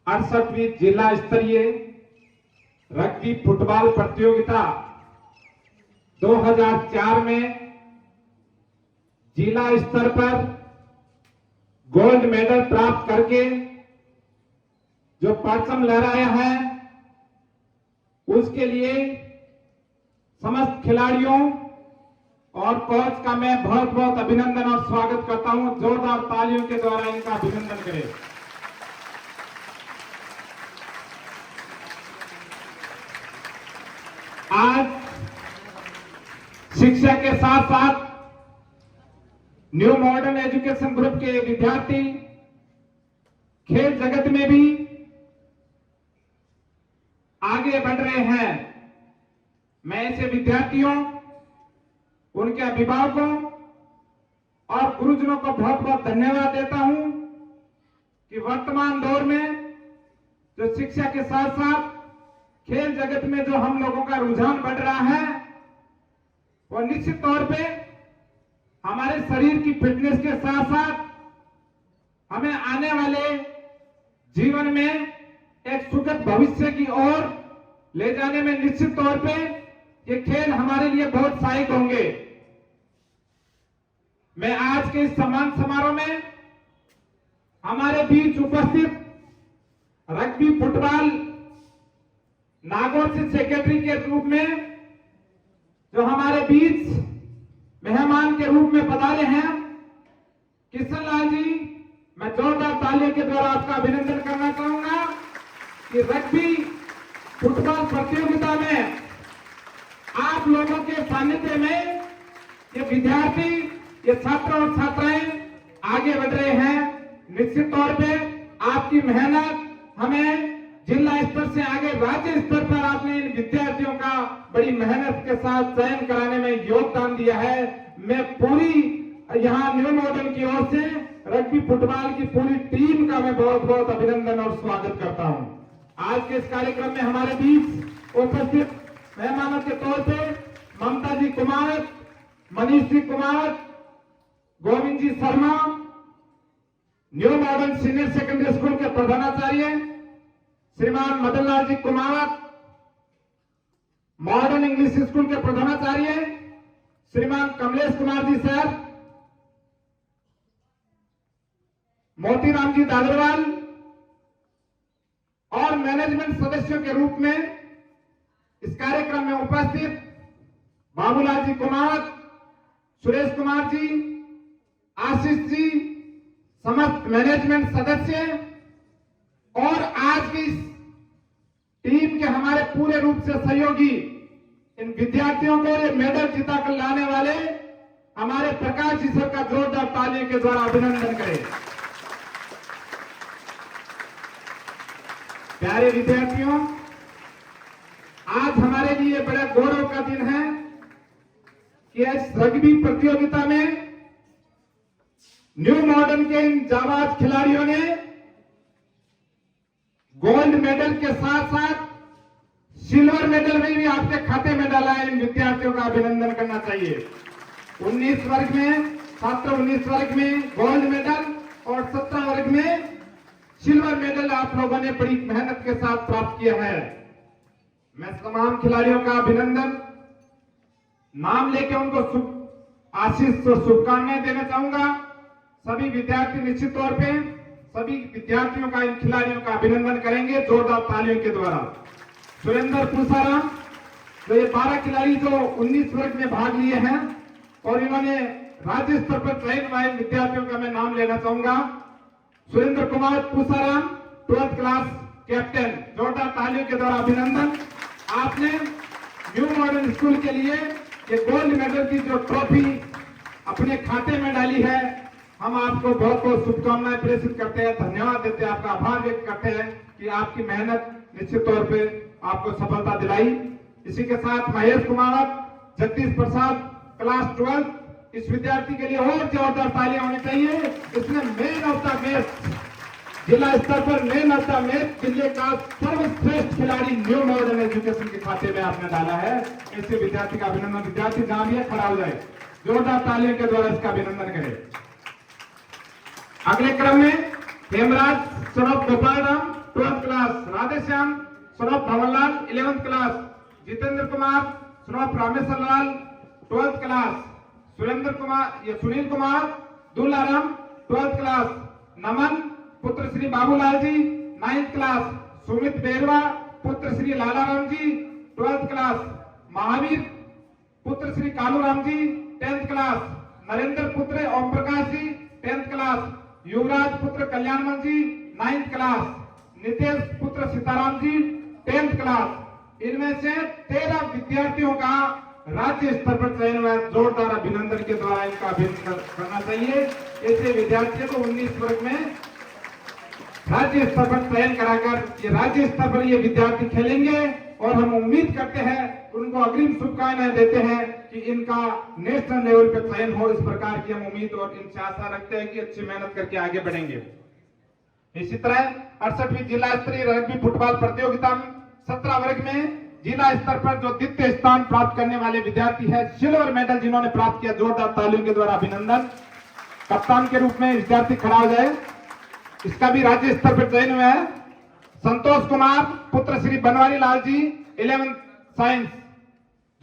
68वीं जिला स्तरीय rugby football प्रतियोगिता 2004 में जिला स्तर पर गोल्ड मेडल प्राप्त करके जो परचम लहराया है, उसके लिए समस्त खिलाड़ियों और कोच का मैं बहुत बहुत अभिनंदन और स्वागत करता हूं। जोरदार तालियों के द्वारा इनका अभिनंदन करें। आज शिक्षा के साथ साथ न्यू मॉडर्न एजुकेशन ग्रुप के विद्यार्थी खेल जगत में भी आगे बढ़ रहे हैं। मैं ऐसे विद्यार्थियों, उनके अभिभावकों और गुरुजनों को बहुत बहुत धन्यवाद देता हूं कि वर्तमान दौर में जो शिक्षा के साथ साथ खेल जगत में जो हम लोगों का रुझान बढ़ रहा है, वो निश्चित तौर पे हमारे शरीर की फिटनेस के साथ साथ हमें आने वाले जीवन में एक सुखद भविष्य की ओर ले जाने में निश्चित तौर पे ये खेल हमारे लिए बहुत सहायक होंगे। मैं आज के इस सम्मान समारोह में हमारे बीच उपस्थित रग्बी फुटबॉल नागौर से सेक्रेटरी के रूप में जो हमारे बीच मेहमान के रूप में पधारे हैं, किशन लाल जी, मैं जोरदार तालियों के द्वारा आपका अभिनंदन करना चाहूंगा कि रग्बी फुटबॉल प्रतियोगिता में आप लोगों के सानिध्य में ये विद्यार्थी, ये छात्र और छात्राएं आगे बढ़ रहे हैं। निश्चित तौर पे आपकी मेहनत हमें जिला स्तर से आगे राज्य स्तर पर आपने इन विद्यार्थियों का बड़ी मेहनत के साथ चयन कराने में योगदान दिया है। मैं पूरी यहाँ न्यू मॉडर्न की ओर से रग्बी फुटबॉल की पूरी टीम का मैं बहुत बहुत अभिनंदन और स्वागत करता हूँ। आज के इस कार्यक्रम में हमारे बीच उपस्थित मेहमानों के तौर पे Mamta ji Kumar, Manish ji Kumar, Govind ji Sharma, new modern senior secondary school के प्रधानाचार्य Shriman Madan Lal ji Kumar, modern English school के प्रधानाचार्य श्रीमान कमलेश कुमार जी सर, मोतीराम जी दादरवाल और मैनेजमेंट सदस्यों के रूप में इस कार्यक्रम में उपस्थित बाबूलाल जी कुमार, सुरेश कुमार जी, आशीष जी, समस्त मैनेजमेंट सदस्य और आज की टीम के हमारे पूरे रूप से सहयोगी, इन विद्यार्थियों को ये मेडल जिता कर लाने वाले हमारे प्रकाश जी सर का जोरदार तालियों के द्वारा अभिनंदन करें। प्यारे विद्यार्थियों, आज हमारे लिए बड़ा गौरव का दिन है कि इस रग्बी प्रतियोगिता में न्यू मॉडर्न के इन जाबाज खिलाड़ियों ने गोल्ड मेडल के साथ साथ सिल्वर मेडल में भी आपके खाते में डाला है। इन विद्यार्थियों का अभिनंदन करना चाहिए। 19 वर्ग में, छात्र 19 वर्ग में गोल्ड मेडल और 17 वर्ग में सिल्वर मेडल आप लोगों ने बड़ी मेहनत के साथ प्राप्त किया है। मैं तमाम खिलाड़ियों का अभिनंदन, नाम लेके उनको आशीष और शुभकामनाएं देना चाहूंगा। सभी विद्यार्थी निश्चित तौर पे सभी विद्यार्थियों का, इन खिलाड़ियों का अभिनंदन करेंगे जोरदार तालियों के द्वारा। सुरेंद्र पूसाराम, तो ये 12 खिलाड़ी जो 19 वर्ग में भाग लिए हैं और इन्होंने राज्य स्तर पर चयन हुए विद्यार्थियों का मैं नाम लेना चाहूंगा। Surendra Kumar Pusaram, 12th class captain, जोरदार तालियों के द्वारा अभिनंदन। आपने न्यू मॉडर्न स्कूल के लिए ये गोल्ड मेडल की जो ट्रॉफी अपने खाते में डाली है, हम आपको बहुत बहुत शुभकामनाएं प्रेषित करते हैं, धन्यवाद देते हैं, आपका आभार व्यक्त करते हैं कि आपकी मेहनत निश्चित तौर पे आपको सफलता दिलाई। इसी के साथ महेश कुमार, जगदीश प्रसाद, क्लास 12, इस विद्यार्थी के लिए और जोरदार तालियां होनी चाहिए। इसने मैन ऑफ द मैच, जिला स्तर पर मैन ऑफ द मैच, जिले का सर्वश्रेष्ठ खिलाड़ी न्यू मॉडर्न एजुकेशन के खाते में आपने डाला है। ऐसे विद्यार्थी का अभिनंदन। विद्यार्थी जहां भी है खड़ा हो जाए, जोरदार तालियों के द्वारा इसका अभिनंदन करें। अगले क्रम में Hemraj Saurabh Gopal Ram, 12th class, Radheshyam son of Bhavanlal 11th class, Jitendra Kumar son of Rameshwar Lal 12th class, Sunil Kumar Dularam 12th class, Naman पुत्र श्री बाबूलाल जी 9th क्लास, सुमित बेरवा पुत्र श्री लालाराम जी 12th क्लास, महावीर पुत्र श्री कालूराम जी 10th क्लास, नरेंद्र पुत्र ओम प्रकाश जी 10th क्लास, युवराज पुत्र कल्याणमल जी 9th क्लास, नितेश पुत्र सीताराम जी 10th क्लास। इनमें से 13 विद्यार्थियों का राज्य स्तर पर चयन हुआ। जोरदार अभिनंदन के द्वारा इनका अभिनंदन करना चाहिए। ऐसे विद्यार्थियों को 19 वर्ग में राज्य स्तर पर चयन कराकर ये राज्य स्तर पर ये विद्यार्थी खेलेंगे और हम उम्मीद करते हैं, उनको अग्रिम शुभकामनाएं देते हैं कि इनका नेशनल लेवल पर चयन हो। इस प्रकार की हम उम्मीद और इनसे आशा रखते हैं कि अच्छी मेहनत करके आगे बढ़ेंगे। इसी तरह 68वीं जिला स्तरीय रग्बी फुटबॉल प्रतियोगिता में 17 वर्ग में जिला स्तर पर जो द्वितीय स्थान प्राप्त करने वाले विद्यार्थी है, सिल्वर मेडल जिन्होंने प्राप्त किया, जोरदार तालियों के द्वारा अभिनंदन। कप्तान के रूप में विद्यार्थी खड़ा हो जाए। इसका भी राज्य स्तर पर चयन हुआ है। संतोष कुमार पुत्र श्री बनवारी लाल जी 11th साइंस,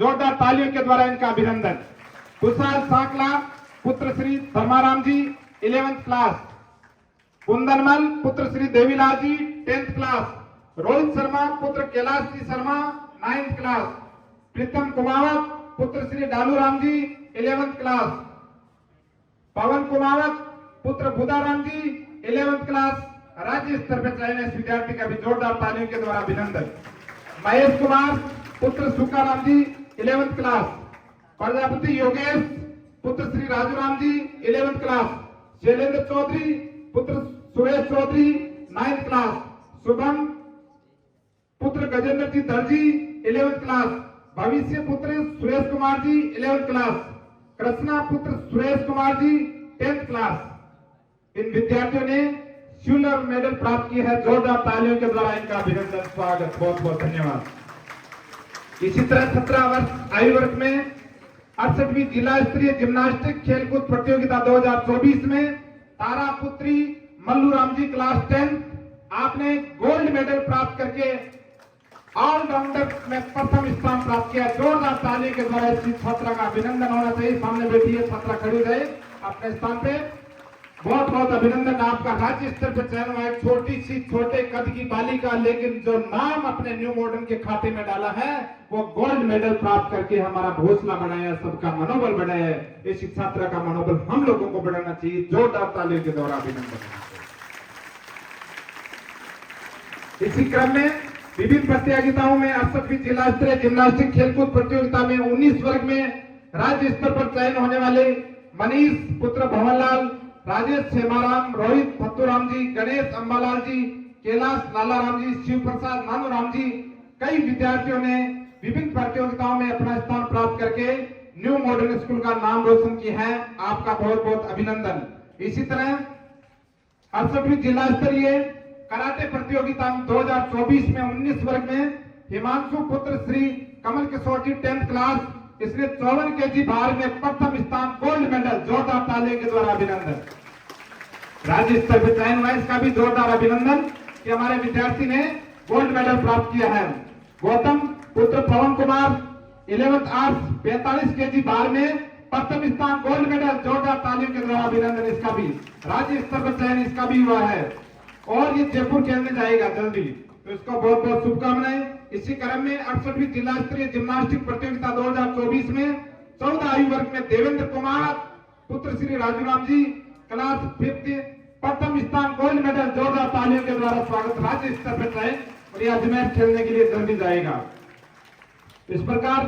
जोरदार तालियों के द्वारा इनका अभिनंदन। कुशाल सांकला पुत्र श्री धर्माराम जी 11th क्लास, कुंदनमल पुत्र श्री देवीलाल जी 10th क्लास, रोहित शर्मा पुत्र कैलाश जी शर्मा 9th क्लास, प्रीतम कुमावत पुत्र श्री डालूराम जी 11th क्लास, पवन कुमावत पुत्र बुदाराम जी 11th क्लास। राज्य स्तर पर चयन इस विद्यार्थी का भी जोरदार तालियों के द्वारा अभिनंदन। महेश कुमार पुत्र सुकाराम जी 11th क्लास, प्रजापति योगेश पुत्र श्री राजूराम जी 11th क्लास, शैलेंद्र चौधरी पुत्र सुरेश चौधरी 9th क्लास, शुभम पुत्र गजेंद्र जी दर्जी 11th क्लास, भविष्य पुत्र सुरेश कुमार जी 11th क्लास, कृष्णा पुत्र सुरेश कुमार जी 10th क्लास। इन विद्यार्थियों ने सिल्वर मेडल प्राप्त किया है। जोरदार तालियों के द्वारा इनका अभिनंदन, स्वागत, बहुत बहुत धन्यवाद। इसी तरह 17 वर्ष आयु वर्ग में 68वीं जिला स्तरीय जिम्नास्टिक खेलकूद प्रतियोगिता 2024 में तारा पुत्री मल्लूराम जी क्लास 10 आपने गोल्ड मेडल प्राप्त करके ऑलराउंडर में प्रथम स्थान प्राप्त किया। जोरदार ताली के द्वारा इस छात्रा का अभिनंदन होना चाहिए। सामने बैठी है छात्रा, खड़ी रहे अपने स्थान पे। बहुत बहुत अभिनंदन। आपका राज्य स्तर पर चयन हुआ है। छोटी सी छोटे कद की बालिका, लेकिन जो नाम अपने न्यू मॉडर्न के खाते में डाला है वो गोल्ड मेडल प्राप्त करके हमारा हौसला बढ़ाया, सबका मनोबल बढ़ाया। इस छात्रा का मनोबल हम लोगों को बढ़ाना चाहिए। जोरदार तालियों के द्वारा अभिनंदन। इसी क्रम में विभिन्न प्रतियोगिताओं में 68वीं जिला स्तरीय जिम्नास्टिक खेलकूद प्रतियोगिता में 19 वर्ग में राज्य स्तर पर चयन होने वाले मनीष पुत्र भवनलाल, राजेश सेमाराम, रोहित फत्तूराम जी, गणेश अंबालाल जी, कैलाश लालाराम जी, शिव प्रसाद नानूराम जी, कई विद्यार्थियों ने विभिन्न प्रतियोगिताओं में अपना स्थान प्राप्त करके न्यू मॉडर्न स्कूल का नाम रोशन किया है। आपका बहुत बहुत अभिनंदन। इसी तरह 68वीं जिला स्तरीय कराटे प्रतियोगिता 2024 में 19 वर्ग में हिमांशु पुत्र श्री कमल किशोर जी 10th क्लास, इसने 54 kg भार में प्रथम स्थान, गोल्ड मेडल। जोरदार तालियों के द्वारा अभिनंदन। राज्य स्तर पर चयन हुआ, इसका भी जोरदार अभिनंदन कि हमारे विद्यार्थी ने गोल्ड मेडल प्राप्त किया है। गौतम पुत्र पवन कुमार 11th आर्ट्स 45 kg भार में प्रथम स्थान, गोल्ड मेडल। जोरदार तालियों के द्वारा अभिनंदन। इसका भी राज्य स्तर पर चयन इसका भी हुआ है और ये जयपुर खेलने जाएगा जल्दी, तो इसको बहुत बहुत शुभकामनाएं। इसी क्रम में 68वीं जिला स्तरीय जिम्नास्टिक प्रतियोगिता 2024 में 14 आयु वर्ग में देवेंद्र कुमार पुत्र श्री राजूराम जी क्लास 5th प्रथम स्थान, गोल्ड मेडल। जोरदार तालियों के द्वारा स्वागत। राज्य स्तर पर है और ये अजमेर खेलने के लिए जल्दी जाएगा। इस प्रकार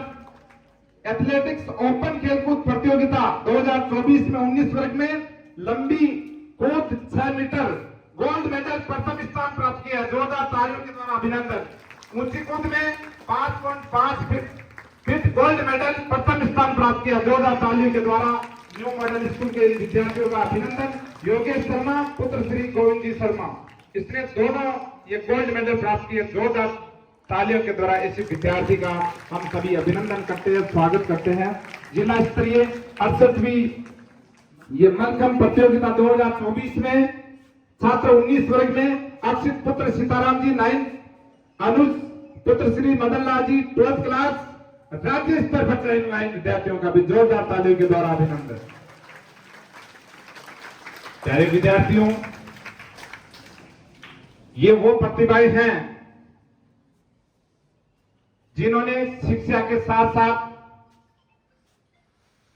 एथलेटिक्स ओपन खेलकूद प्रतियोगिता 2024 में 19 वर्ग में लंबी कूद 6 मीटर, गोल्ड मेडल प्रथम स्थान प्राप्त किया। जोरदार तालियों के द्वारा अभिनंदन। ऊंची कूद में 5.5 फीट गोल्ड मेडल प्रथम स्थान प्राप्त किया। जोरदार तालियों के द्वारा न्यू मॉडल स्कूल के विद्यार्थियों का अभिनंदन। योगेश शर्मा पुत्र श्री गोविंद जी शर्मा, इसने दोनों ये गोल्ड मेडल प्राप्त किए। जोरदार तालियों के द्वारा इस विद्यार्थी का हम सभी अभिनंदन करते हैं, स्वागत करते हैं। जिला स्तरीय 68वीं ये मलखंब प्रतियोगिता 2024 में छात्र 19 वर्ग में अक्षित पुत्र सीताराम जी 9, अनुज पुत्र श्री मदन लाल जी 12th क्लास, राज्य स्तर पर चयन हुआ इन विद्यार्थियों का भी जोरदार तालियों के द्वारा अभिनंदन। प्यारे विद्यार्थियों, ये वो प्रतिभाएं हैं जिन्होंने शिक्षा के साथ साथ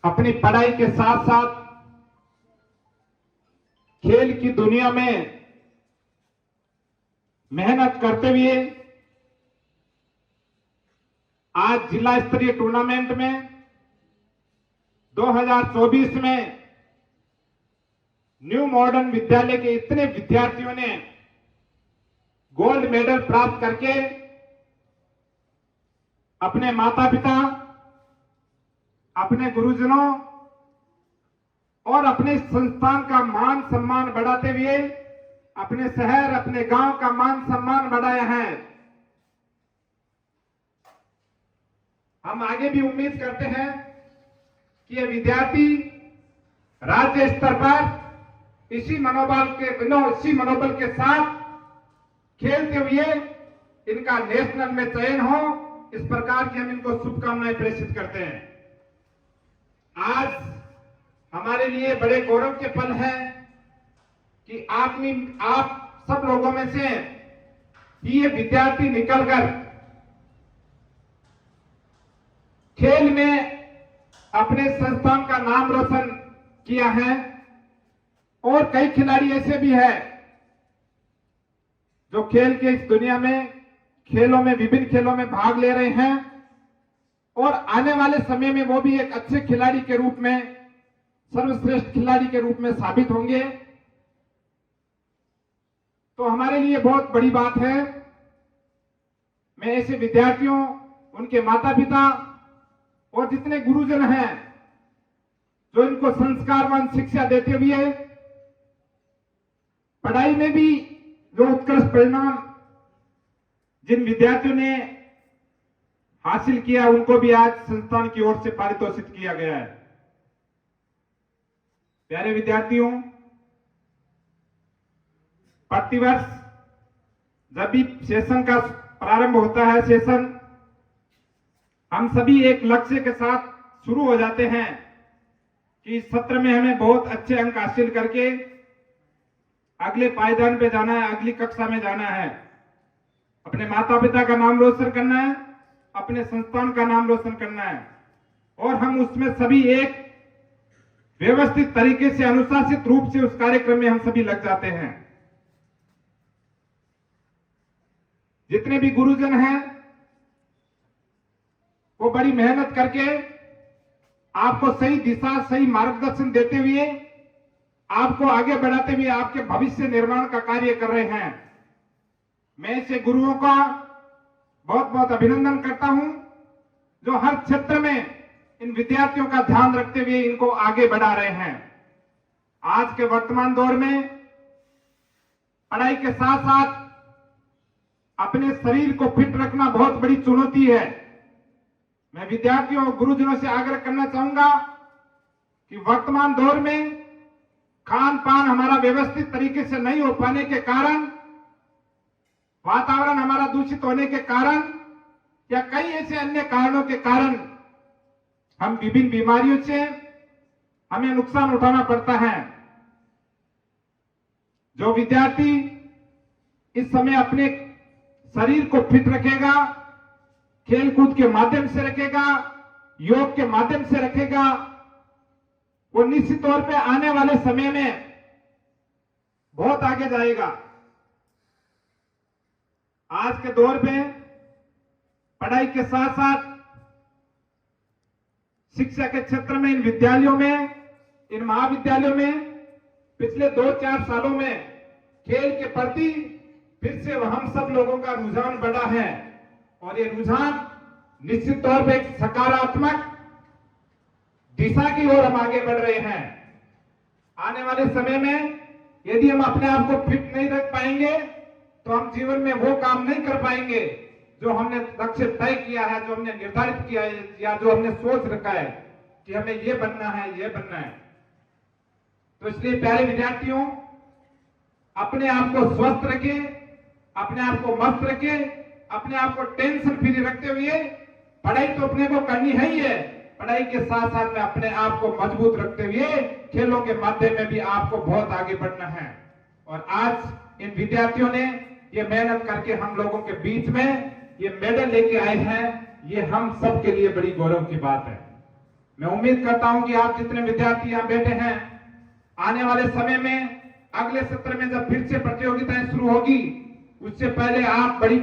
अपनी पढ़ाई के साथ साथ खेल की दुनिया में मेहनत करते हुए आज जिला स्तरीय टूर्नामेंट में 2024 में न्यू मॉडर्न विद्यालय के इतने विद्यार्थियों ने गोल्ड मेडल प्राप्त करके अपने माता पिता, अपने गुरुजनों और अपने संस्थान का मान सम्मान बढ़ाते हुए अपने शहर, अपने गांव का मान सम्मान बढ़ाया है। हम आगे भी उम्मीद करते हैं कि ये विद्यार्थी राज्य स्तर पर इसी मनोबल के साथ खेलते हुए इनका नेशनल में चयन हो, इस प्रकार की हम इनको शुभकामनाएं प्रेषित करते हैं। आज हमारे लिए बड़े गौरव के पल है कि आप सब लोगों में से ये विद्यार्थी निकलकर खेल में अपने संस्थान का नाम रोशन किया है। और कई खिलाड़ी ऐसे भी हैं जो खेल के इस दुनिया में विभिन्न खेलों में भाग ले रहे हैं और आने वाले समय में वो भी एक अच्छे खिलाड़ी के रूप में, सर्वश्रेष्ठ खिलाड़ी के रूप में साबित होंगे। तो हमारे लिए बहुत बड़ी बात है। मैं ऐसे विद्यार्थियों, उनके माता पिता और जितने गुरुजन हैं जो इनको संस्कारवान शिक्षा देते हुए पढ़ाई में भी जो उत्कृष्ट परिणाम जिन विद्यार्थियों ने हासिल किया, उनको भी आज संस्थान की ओर से पारितोषित किया गया है। प्यारे विद्यार्थियों, प्रतिवर्ष जब भी सेशन का प्रारंभ होता है, हम सभी एक लक्ष्य के साथ शुरू हो जाते हैं कि इस सत्र में हमें बहुत अच्छे अंक हासिल करके अगले पायदान पे जाना है, अगली कक्षा में जाना है, अपने माता पिता का नाम रोशन करना है, अपने संस्थान का नाम रोशन करना है। और हम उसमें सभी एक व्यवस्थित तरीके से, अनुशासित रूप से उस कार्यक्रम में हम सभी लग जाते हैं। जितने भी गुरुजन हैं वो बड़ी मेहनत करके आपको सही दिशा, सही मार्गदर्शन देते हुए, आपको आगे बढ़ाते हुए आपके भविष्य निर्माण का कार्य कर रहे हैं। मैं ऐसे गुरुओं का बहुत बहुत अभिनंदन करता हूं जो हर क्षेत्र में इन विद्यार्थियों का ध्यान रखते हुए इनको आगे बढ़ा रहे हैं। आज के वर्तमान दौर में पढ़ाई के साथ साथ अपने शरीर को फिट रखना बहुत बड़ी चुनौती है। मैं विद्यार्थियों और गुरुजनों से आग्रह करना चाहूंगा कि वर्तमान दौर में खान पान हमारा व्यवस्थित तरीके से नहीं हो पाने के कारण, वातावरण हमारा दूषित होने के कारण या कई ऐसे अन्य कारणों के कारण हम विभिन्न बीमारियों से हमें नुकसान उठाना पड़ता है। जो विद्यार्थी इस समय अपने शरीर को फिट रखेगा, खेलकूद के माध्यम से रखेगा, योग के माध्यम से रखेगा, वो निश्चित तौर पे आने वाले समय में बहुत आगे जाएगा। आज के दौर में पढ़ाई के साथ साथ शिक्षा के क्षेत्र में, इन विद्यालयों में, इन महाविद्यालयों में पिछले 2-4 सालों में खेल के प्रति फिर से हम सब लोगों का रुझान बढ़ा है। और ये रुझान निश्चित तौर पे एक सकारात्मक दिशा की ओर हम आगे बढ़ रहे हैं। आने वाले समय में यदि हम अपने आप को फिट नहीं रख पाएंगे तो हम जीवन में वो काम नहीं कर पाएंगे जो हमने लक्ष्य तय किया है, जो हमने निर्धारित किया है या जो हमने सोच रखा है कि हमें ये बनना है, ये बनना है। तो इसलिए प्यारे विद्यार्थियों, अपने आप को स्वस्थ रखें, अपने आप को मस्त रखें, अपने आप को टेंशन फ्री रखते हुए पढ़ाई तो अपने को करनी है ही है, पढ़ाई के साथ साथ में अपने आप को मजबूत रखते हुए खेलों के माध्यम में भी आपको बहुत आगे बढ़ना है। और आज इन विद्यार्थियों ने ये मेहनत करके हम लोगों के बीच में ये मेडल लेके आए हैं, ये हम सब के लिए बड़ी गौरव की बात है। मैं उम्मीद करता हूं कि आप जितने विद्यार्थी यहां बैठे हैं, आने वाले समय में अगले सत्र में जब फिर से प्रतियोगिताएं शुरू होगी, उससे पहले आप बड़ी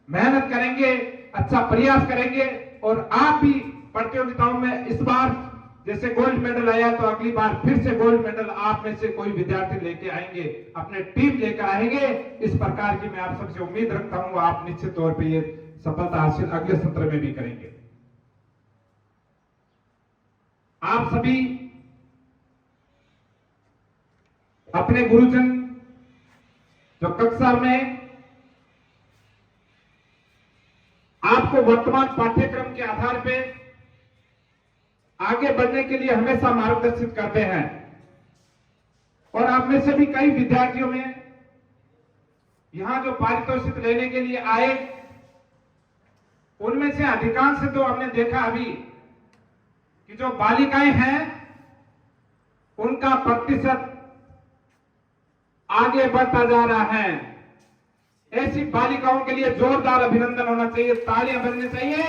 मेहनत करेंगे, अच्छा प्रयास करेंगे और आप भी प्रतियोगिताओं में इस बार जैसे गोल्ड मेडल आया तो अगली बार फिर से गोल्ड मेडल आप में से कोई विद्यार्थी लेके आएंगे, अपने टीम लेकर आएंगे। इस प्रकार की मैं आप सबसे उम्मीद रखता हूं, आप निश्चित तौर पे ये सफलता हासिल अगले सत्र में भी करेंगे। आप सभी अपने गुरुजन जो कक्षा में आपको वर्तमान पाठ्यक्रम के आधार पे आगे बढ़ने के लिए हमेशा मार्गदर्शित करते हैं, और आप में से भी कई विद्यार्थियों में यहां जो पारितोषिक लेने के लिए आए, उनमें से अधिकांश तो हमने देखा अभी कि जो बालिकाएं हैं उनका प्रतिशत आगे बढ़ता जा रहा है। ऐसी बालिकाओं के लिए जोरदार अभिनंदन होना चाहिए, तालियां बजनी चाहिए,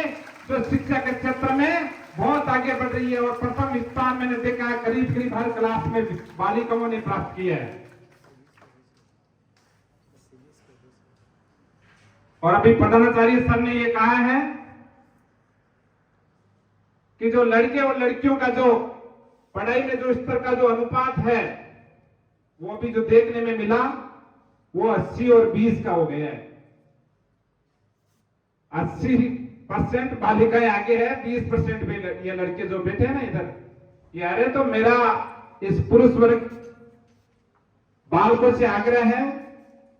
जो शिक्षा के क्षेत्र में बहुत आगे बढ़ रही है। और प्रथम स्थान मैंने देखा है, करीब करीब हर क्लास में बालिकाओं ने प्राप्त किया है। और अभी प्रधानाचार्य सर ने ये कहा है कि जो लड़के और लड़कियों का जो पढ़ाई में जो स्तर का जो अनुपात है, वो भी जो देखने में मिला वो 80 और 20 का हो गया है। 80% बालिकाएं आगे है, 20% में ये लड़के जो बैठे हैं ना इधर, ये अरे तो मेरा इस पुरुष वर्ग बालकों से आग्रह है,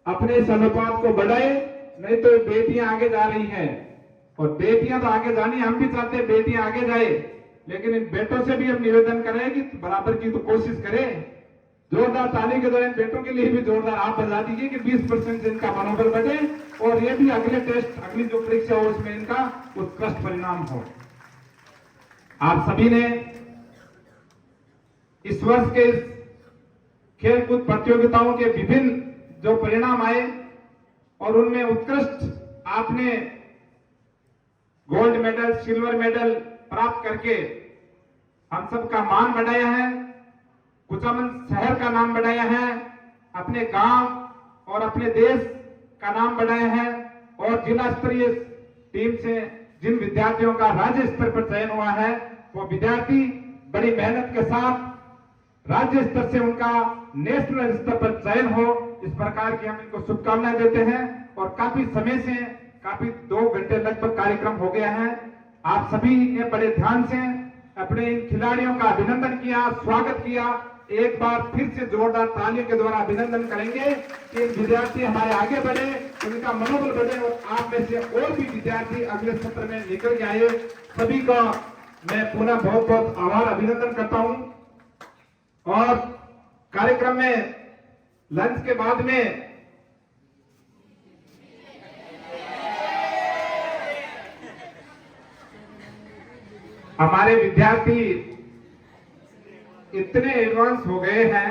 अपने इस अनुपात को बढ़ाए, नहीं तो बेटियां आगे जा रही हैं। और बेटियां तो आगे जानी, हम भी चाहते हैं बेटियां आगे जाए, लेकिन इन बेटों से भी हम निवेदन करें कि बराबर की तो कोशिश करें। जोरदार ताली के दौरान बेटों के लिए भी जोरदार आप बजा दीजिए कि 20% से इनका मनोबल बढ़े और ये भी अगले टेस्ट, अगली जो परीक्षा हो उसमें इनका उत्कृष्ट परिणाम हो। आप सभी ने इस वर्ष के खेलकूद प्रतियोगिताओं के विभिन्न जो परिणाम आए और उनमें उत्कृष्ट आपने गोल्ड मेडल, सिल्वर मेडल प्राप्त करके हम सबका मान बढ़ाया है, कुचामन शहर का नाम बढ़ाया है, अपने गांव और अपने देश का नाम बढ़ाया है। और जिला स्तरीय टीम से जिन विद्यार्थियों का राज्य स्तर पर चयन हुआ है, वो विद्यार्थी बड़ी मेहनत के साथ राज्य स्तर से उनका नेशनल स्तर पर चयन हो, इस प्रकार की हम इनको शुभकामनाएं देते हैं। और काफी समय से, काफी 2 घंटे लगभग कार्यक्रम हो गया है। आप सभी ने बड़े ध्यान से अपने इन खिलाड़ियों का अभिनंदन किया, स्वागत किया। एक बार फिर से जोरदार तालियों के द्वारा अभिनंदन करेंगे कि विद्यार्थी हमारे आगे बढ़े, उनका मनोबल बढ़े और आप में से और भी विद्यार्थी अगले सत्र में निकल के आए। सभी का मैं पुनः बहुत बहुत आभार अभिनंदन करता हूं। और कार्यक्रम में लंच के बाद में हमारे विद्यार्थी इतने एडवांस हो गए हैं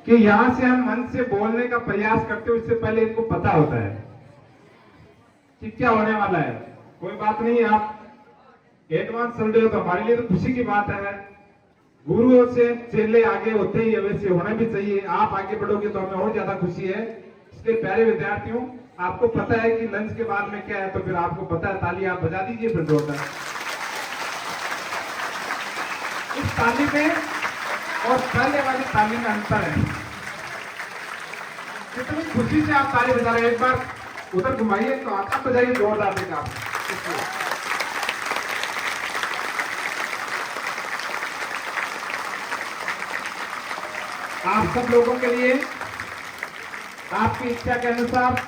कि यहां से हम मन से बोलने का प्रयास करते हो, इससे पहले इनको पता होता है कि क्या होने वाला है। कोई बात नहीं, आप एडवांस चल रहे हो तो हमारे लिए तो खुशी की बात है। गुरुओं से चेले आगे होते ही वैसे होना भी चाहिए। आप आगे बढ़ोगे तो हमें और ज्यादा खुशी है। इसलिए प्यारे विद्यार्थियों, आपको पता है कि लंच के बाद में क्या है, तो फिर आपको पता है, ताली आप बजा दीजिए फिर जोरदार। इस ताली में और पहले वाली ताली में अंतर है। कितनी खुशी से आप ताली बजा रहे हैं, एक बार उधर घुमाइए तो आप बजाइए जोरदार देगा। आप सब लोगों के लिए आपकी इच्छा के अनुसार